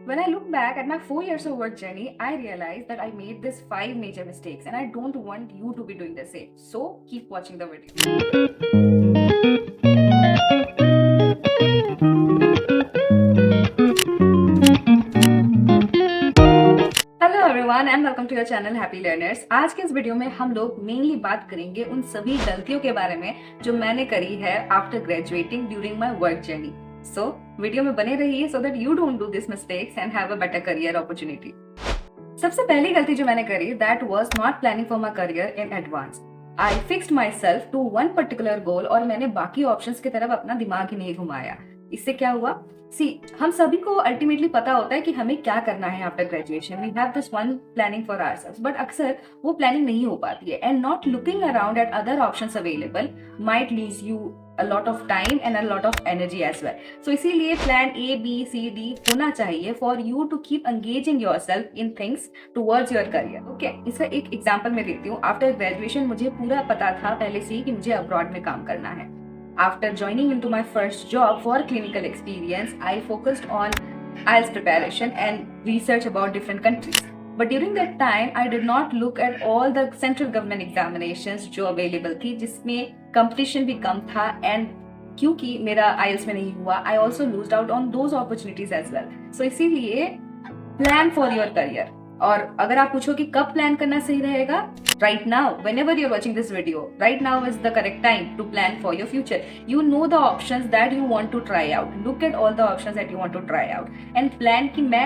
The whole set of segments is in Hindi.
When I look back at my 4 years of work journey, I realized that I made these 5 major mistakes and I don't want you to be doing the same. So keep watching the video. Hello everyone and welcome to your channel happy learners. आज के इस वीडियो में हम लोग मेनली बात करेंगे उन सभी गलतियों के बारे में जो मैंने करी है after graduating during my work journey. So video में बने रहिए so that you don't do this mistakes and have a better career opportunity. सबसे पहली गलती जो मैंने करी that was not planning for my career in advance. I fixed my self to one particular goal और मैंने बाकी ऑप्शंस की तरफ अपना दिमाग ही नहीं घुमाया। इससे क्या हुआ? हम सभी को अल्टीमेटली पता होता है कि हमें क्या करना है after graduation. We have this one planning for ourselves, but अक्सर वो प्लानिंग नहीं हो पाती है and not looking around at other options available might lease you a lot of time and a lot of energy as well. So इसीलिए plan A B C D होना चाहिए for you to keep engaging yourself in things towards your career. Okay, इसका एक एग्जांपल मैं देती हूँ। आफ्टर ग्रेजुएशन मुझे पूरा पता था पहले से ही कि मुझे अब्रॉड में काम करना है। After joining into my first job for clinical experience, I focused on IELTS preparation and research about different countries. But during that time, I did not look at all the central government examinations जो available थी, जिसमें competition भी कम था and क्योंकि मेरा IELTS में नहीं हुआ, I also losed out on those opportunities as well. So इसीलिए plan for your career. और अगर आप पूछो कि कब प्लान करना सही रहेगा, right now, whenever you're watching this video, right now is the correct time to plan for your future. You know the options that you want to try out. Look at all the options that you want to try out and plan कि मैं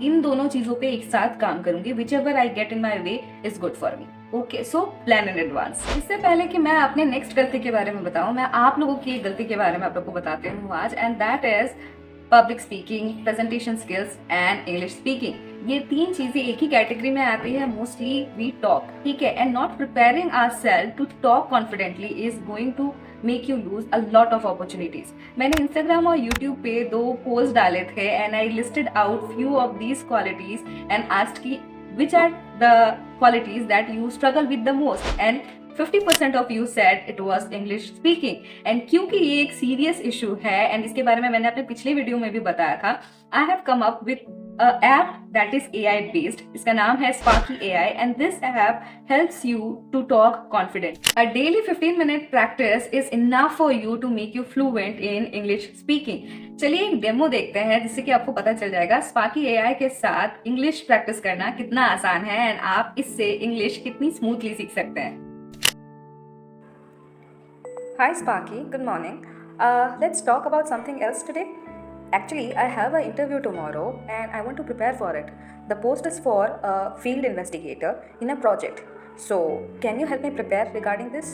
इन दोनों चीजों पे एक साथ काम करूंगी. Whichever I get in my way is good for me. Okay, so plan in advance. इससे पहले कि मैं अपने नेक्स्ट गलती के बारे में बताऊं, मैं आप लोगों की एक गलती के बारे में आप लोगों को बताती हूँ आज, and that is public speaking, presentation skills and English speaking. ये तीन चीजें एक ही कैटेगरी में आती है। मोस्टली वी टॉक, ठीक है, and not preparing ourselves to talk confidently is going to make you lose a lot of opportunities. मैंने इंस्टाग्राम और यूट्यूब पे 2 पोस्ट डाले थे and I listed out few of these qualities and asked कि which are the qualities that you struggle with the most, and 50% of you said it was English speaking. and क्योंकि ये एक serious issue है and इसके बारे में मैंने अपने पिछले वीडियो में भी बताया था, I have come up with a app that is AI based. इसका नाम है Sparky AI and this app helps you to talk confident. A daily 15-minute practice is enough for you to make you fluent in English speaking. चलिए एक डेमो देखते हैं जिससे कि आपको पता चल जाएगा Sparky AI के साथ इंग्लिश प्रैक्टिस करना कितना आसान है एंड आप इससे इंग्लिश कितनी स्मूथली सीख सकते हैं। Hi Sparky, good morning. Let's talk about something else today. Actually, I have an interview tomorrow and I want to prepare for it. The post is for a field investigator in a project. So, can you help me prepare regarding this?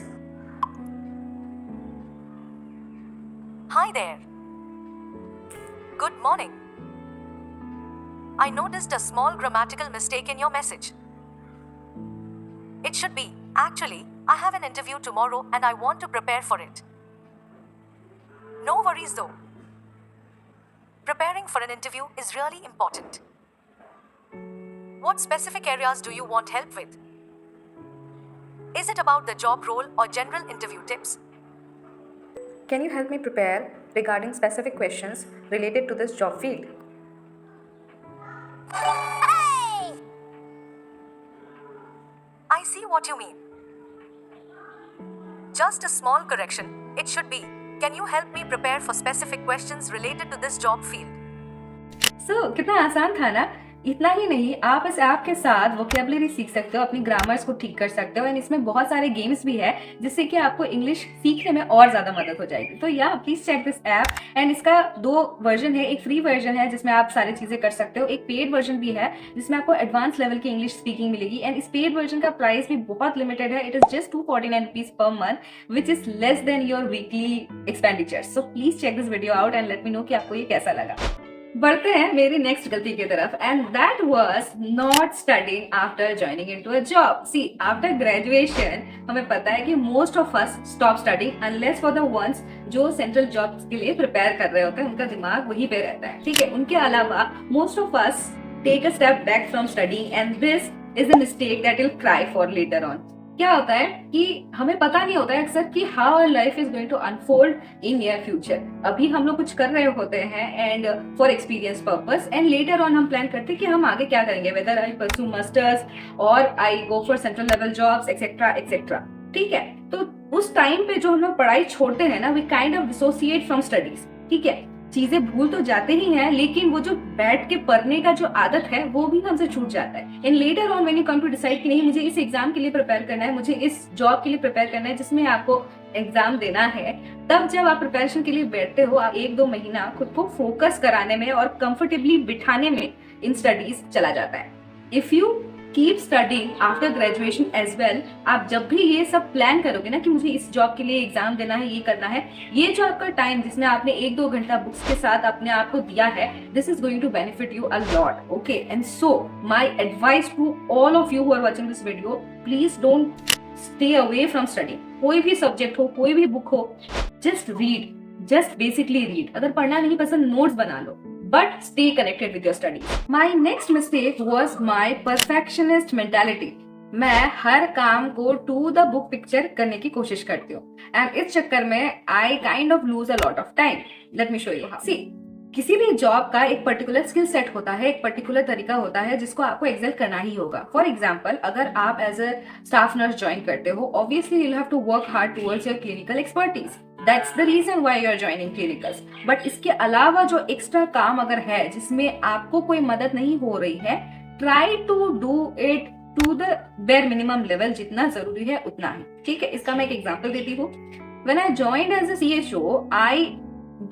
Hi there. Good morning. I noticed a small grammatical mistake in your message. It should be, actually, I have an interview tomorrow and I want to prepare for it. No worries though. Preparing for an interview is really important. What specific areas do you want help with? Is it about the job role or general interview tips? Can you help me prepare regarding specific questions related to this job field? I see what you mean. Just a small correction. It should be, can you help me prepare for specific questions related to this job field? So, कितना आसान था ना? इतना ही नहीं, आप इस ऐप के साथ वोकेबलरी सीख सकते हो, अपनी ग्रामर्स को ठीक कर सकते हो एंड इसमें बहुत सारे गेम्स भी है जिससे कि आपको इंग्लिश सीखने में और ज्यादा मदद हो जाएगी। तो या please check this app and इसका 2 वर्जन है। एक फ्री वर्जन है जिसमें आप सारी चीजें कर सकते हो, एक पेड वर्जन भी है जिसमें आपको एडवांस लेवल की इंग्लिश स्पीकिंग मिलेगी एंड इस पेड वर्जन का प्राइस भी बहुत लिमिटेड है। It is just 249 rupees per month which is less than your weekly expenditure. So please check this video out and let me know कि आपको ये कैसा लगा। बढ़ते हैं मेरी नेक्स्ट गलती की तरफ and that was not studying after joining into a job. See, after graduation हमें पता है कि most of us stop studying unless for the ones जो सेंट्रल जॉब्स के लिए प्रिपेयर कर रहे होते हैं, उनका दिमाग वहीं पे रहता है, ठीक है। उनके अलावा most of us take a step back from studying and this is a mistake that will cry for later on. क्या होता है कि हमें पता नहीं होता है अक्सर कि how our life is going to unfold in near future. अभी हम लोग कुछ कर रहे होते हैं and for experience purpose, and later on हम प्लान करते हैं कि हम आगे क्या करेंगे, वेदर आई परस्यू मास्टर्स और I go for central level jobs etcetera etcetera. ठीक है, तो उस टाइम पे जो हम लोग पढ़ाई छोड़ते हैं ना, we kind of dissociate from studies. ठीक है, चीजें भूल तो जाते ही हैं, लेकिन वो जो बैठ के पढ़ने का जो आदत है वो भी हमसे छूट जाता है। And later on when you come to decide कि नहीं, मुझे इस एग्जाम के लिए प्रिपेयर करना है, मुझे इस जॉब के लिए प्रिपेयर करना है जिसमें आपको एग्जाम देना है, तब जब आप प्रिपरेशन के लिए बैठते हो, आप 1-2 महीना खुद को फोकस कराने में और कंफर्टेबली बिठाने में इन स्टडीज चला जाता है। If you keep studying after graduation as well, आप जब भी ये सब प्लान करोगे ना कि मुझे इस जॉब के लिए एग्जाम देना है, ये करना है, ये जो आपका टाइम जिसमें आपने 1-2 घंटा बुक्स के साथ अपने आप को दिया है, this is going to benefit you a lot. Okay, and so my advice to all of you who are watching this video, please don't stay away from study. कोई भी सब्जेक्ट हो, कोई भी बुक हो, just read, just basically read. अगर पढ़ना नहीं पसंद, नोट्स बना लो, but stay connected with your studies. My next mistake was my perfectionist mentality. मैं हर काम को to the book picture करने की कोशिश करती हूँ, and इस चक्कर में I kind of lose a lot of time. Let me show you how. See, किसी भी जॉब का एक पर्टिकुलर स्किल सेट होता है, एक पर्टिकुलर तरीका होता है जिसको आपको एक्सेल करना ही होगा। फॉर एग्जाम्पल, अगर आप as a staff nurse join करते हो, obviously you have to work hard towards your clinical expertise. That's the reason why you are joining clinicals. But इसके अलावा जो एक्स्ट्रा काम अगर है जिसमें आपको कोई मदद नहीं हो रही है, try to do it to the bare minimum level, जितना जरूरी है उतना ही। ठीक है, इसका मैं एक एग्जाम्पल देती हूँ। When I joined as a CHO, आई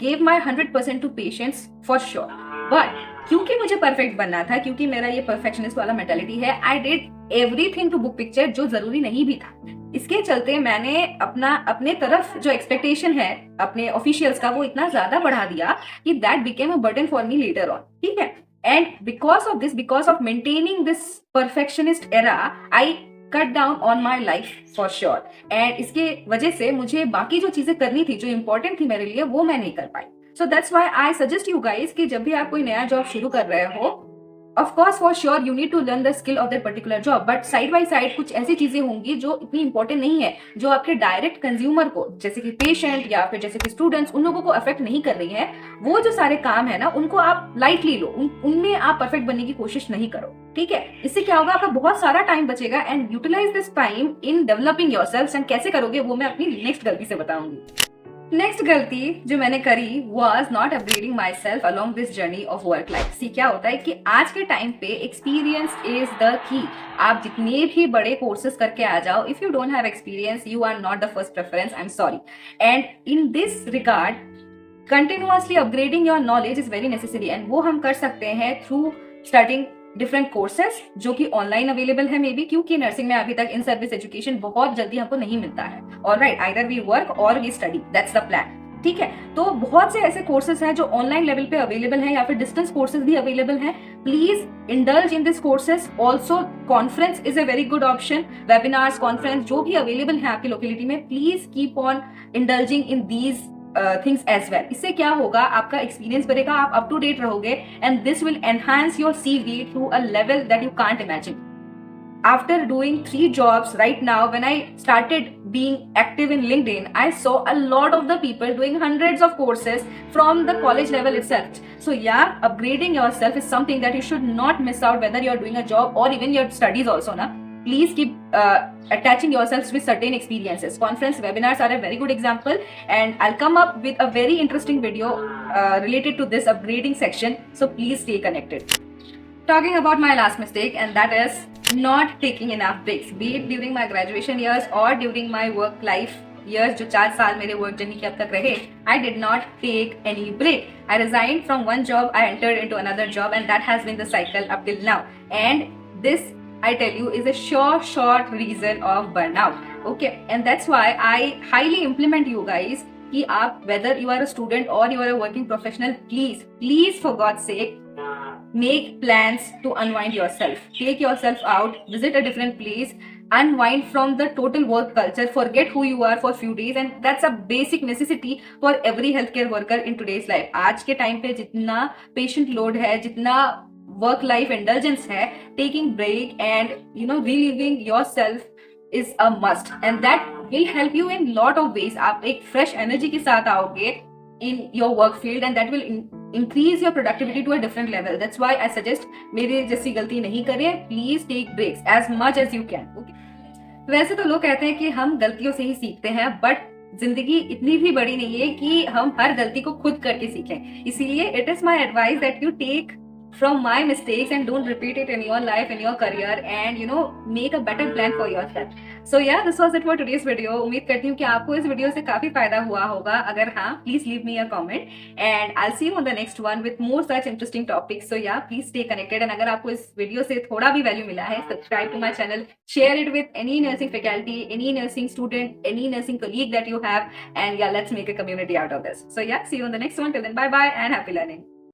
gave my 100% to patients for sure, but क्योंकि मुझे परफेक्ट बनना था, क्योंकि मेरा ये परफेक्शनिस्ट वाला मेंटालिटी है, I did everything to book picture जो जरूरी नहीं भी था। इसके चलते मैंने अपने तरफ जो एक्सपेक्टेशन है अपने ऑफिशियल्स का, वो इतना ज्यादा बढ़ा दिया कि that became a burden for me later on। ठीक है, and because of this, because of maintaining this perfectionist era, I cut down on my life for sure. And इसके वजह से मुझे बाकी जो चीजें करनी थी, जो इंपॉर्टेंट थी मेरे लिए, वो मैं नहीं कर पाई। So that's why I suggest you guys कि जब भी आप कोई नया जॉब शुरू कर रहे हो, of course for sure you need to learn the skill of that particular job, but side by side कुछ ऐसी चीजें होंगी जो इतनी इंपॉर्टेंट नहीं है, जो आपके डायरेक्ट कंज्यूमर को, जैसे कि पेशेंट या फिर जैसे कि स्टूडेंट्स, उन लोगों को अफेक्ट नहीं कर रही है। वो जो सारे काम है ना, उनको आप लाइटली लो, उनमें आप परफेक्ट बनने की कोशिश नहीं करो। ठीक है, इससे क्या होगा, आपका बहुत सारा टाइम बचेगा, and utilise this time in developing yourself. And कैसे करोगे वो मैं अपनी नेक्स्ट गलती से बताऊंगी। नेक्स्ट गलती जो मैंने करी was not upgrading myself along this journey of work life। सी क्या होता है कि आज के टाइम पे एक्सपीरियंस इज द की। आप जितने भी बड़े कोर्सेज करके आ जाओ, if you don't have experience, you are not the first preference, I am sorry. And in this regard, continuously upgrading your knowledge is very necessary, and वो हम कर सकते हैं थ्रू स्टडिंग डिफरेंट कोर्सेज जो कि ऑनलाइन अवेलेबल है मे बी, क्योंकि नर्सिंग में अभी तक इन सर्विस एजुकेशन बहुत जल्दी हमको नहीं मिलता है। Alright, either we work or we study, that's the plan. ठीक है, तो बहुत से ऐसे कोर्सेज हैं जो ऑनलाइन लेवल पे अवेलेबल हैं, या फिर डिस्टेंस कोर्सेज भी अवेलेबल हैं। Please indulge in this courses. Also conference is a very good option. Webinars, conference जो भी अवेलेबल है आपकी लोकेलिटी में, please keep on indulging in these things as well. इससे क्या होगा, आपका एक्सपीरियंस बढ़ेगा, आप अप टू डेट रहोगे, and this will enhance your CV to a level that you can't imagine. After doing 3 jobs right now, when I started being active in LinkedIn, I saw a lot of the people doing hundreds of courses from the college level itself. So yeah, upgrading yourself is something that you should not miss out, whether you're doing a job or even your studies also, na? Please keep attaching yourselves with certain experiences. Conference webinars are a very good example, and I'll come up with a very interesting video related to this upgrading section. So please stay connected. Talking about my last mistake, and that is not taking enough breaks, be it during my graduation years or during my work life years, जो 4 साल मेरे वर्क जर्नी के अब तक रहे, I did not take any break. I resigned from one job, I entered into another job, and that has been the cycle up till now. And this, I tell you, is a short reason of burnout. Okay, and that's why I highly implement you guys कि आप, whether you are a student or you are a working professional, please for God's sake, make plans to unwind yourself. Take yourself out, visit a different place, unwind from the total work culture, forget who you are for few days, and that's a basic necessity for every healthcare worker in today's life. आज के टाइम पे जितना patient load है, जितना work life indulgence है, taking break and reliving yourself is a must, and that will help you in lot of ways. आप एक fresh energy के साथ आओगे in your work field, and that will increase your productivity to a different level. That's why I suggest मेरे जैसी गलती नहीं करें. Please take breaks as much as you can. Okay? वैसे तो लोग कहते हैं कि हम गलतियों से ही सीखते हैं, बट जिंदगी इतनी भी बड़ी नहीं है कि हम हर गलती को खुद करके सीखें. इसीलिए it is my advice that you take from my mistakes and don't repeat it in your life, in your career, and make a better plan for yourself. So yeah, this was it for today's video. उम्मीद करती हूँ कि आपको इस वीडियो से काफी फायदा हुआ होगा. अगर हाँ, please leave me a comment and I'll see you on the next one with more such interesting topics. So yeah, please stay connected, and अगर आपको इस वीडियो से थोड़ा भी वैल्यू मिला है, subscribe to my channel, share it with any nursing faculty, any nursing student, any nursing colleague that you have, and yeah, let's make a community out of this. So yeah, see you on the next one. Till then, bye bye and happy learning.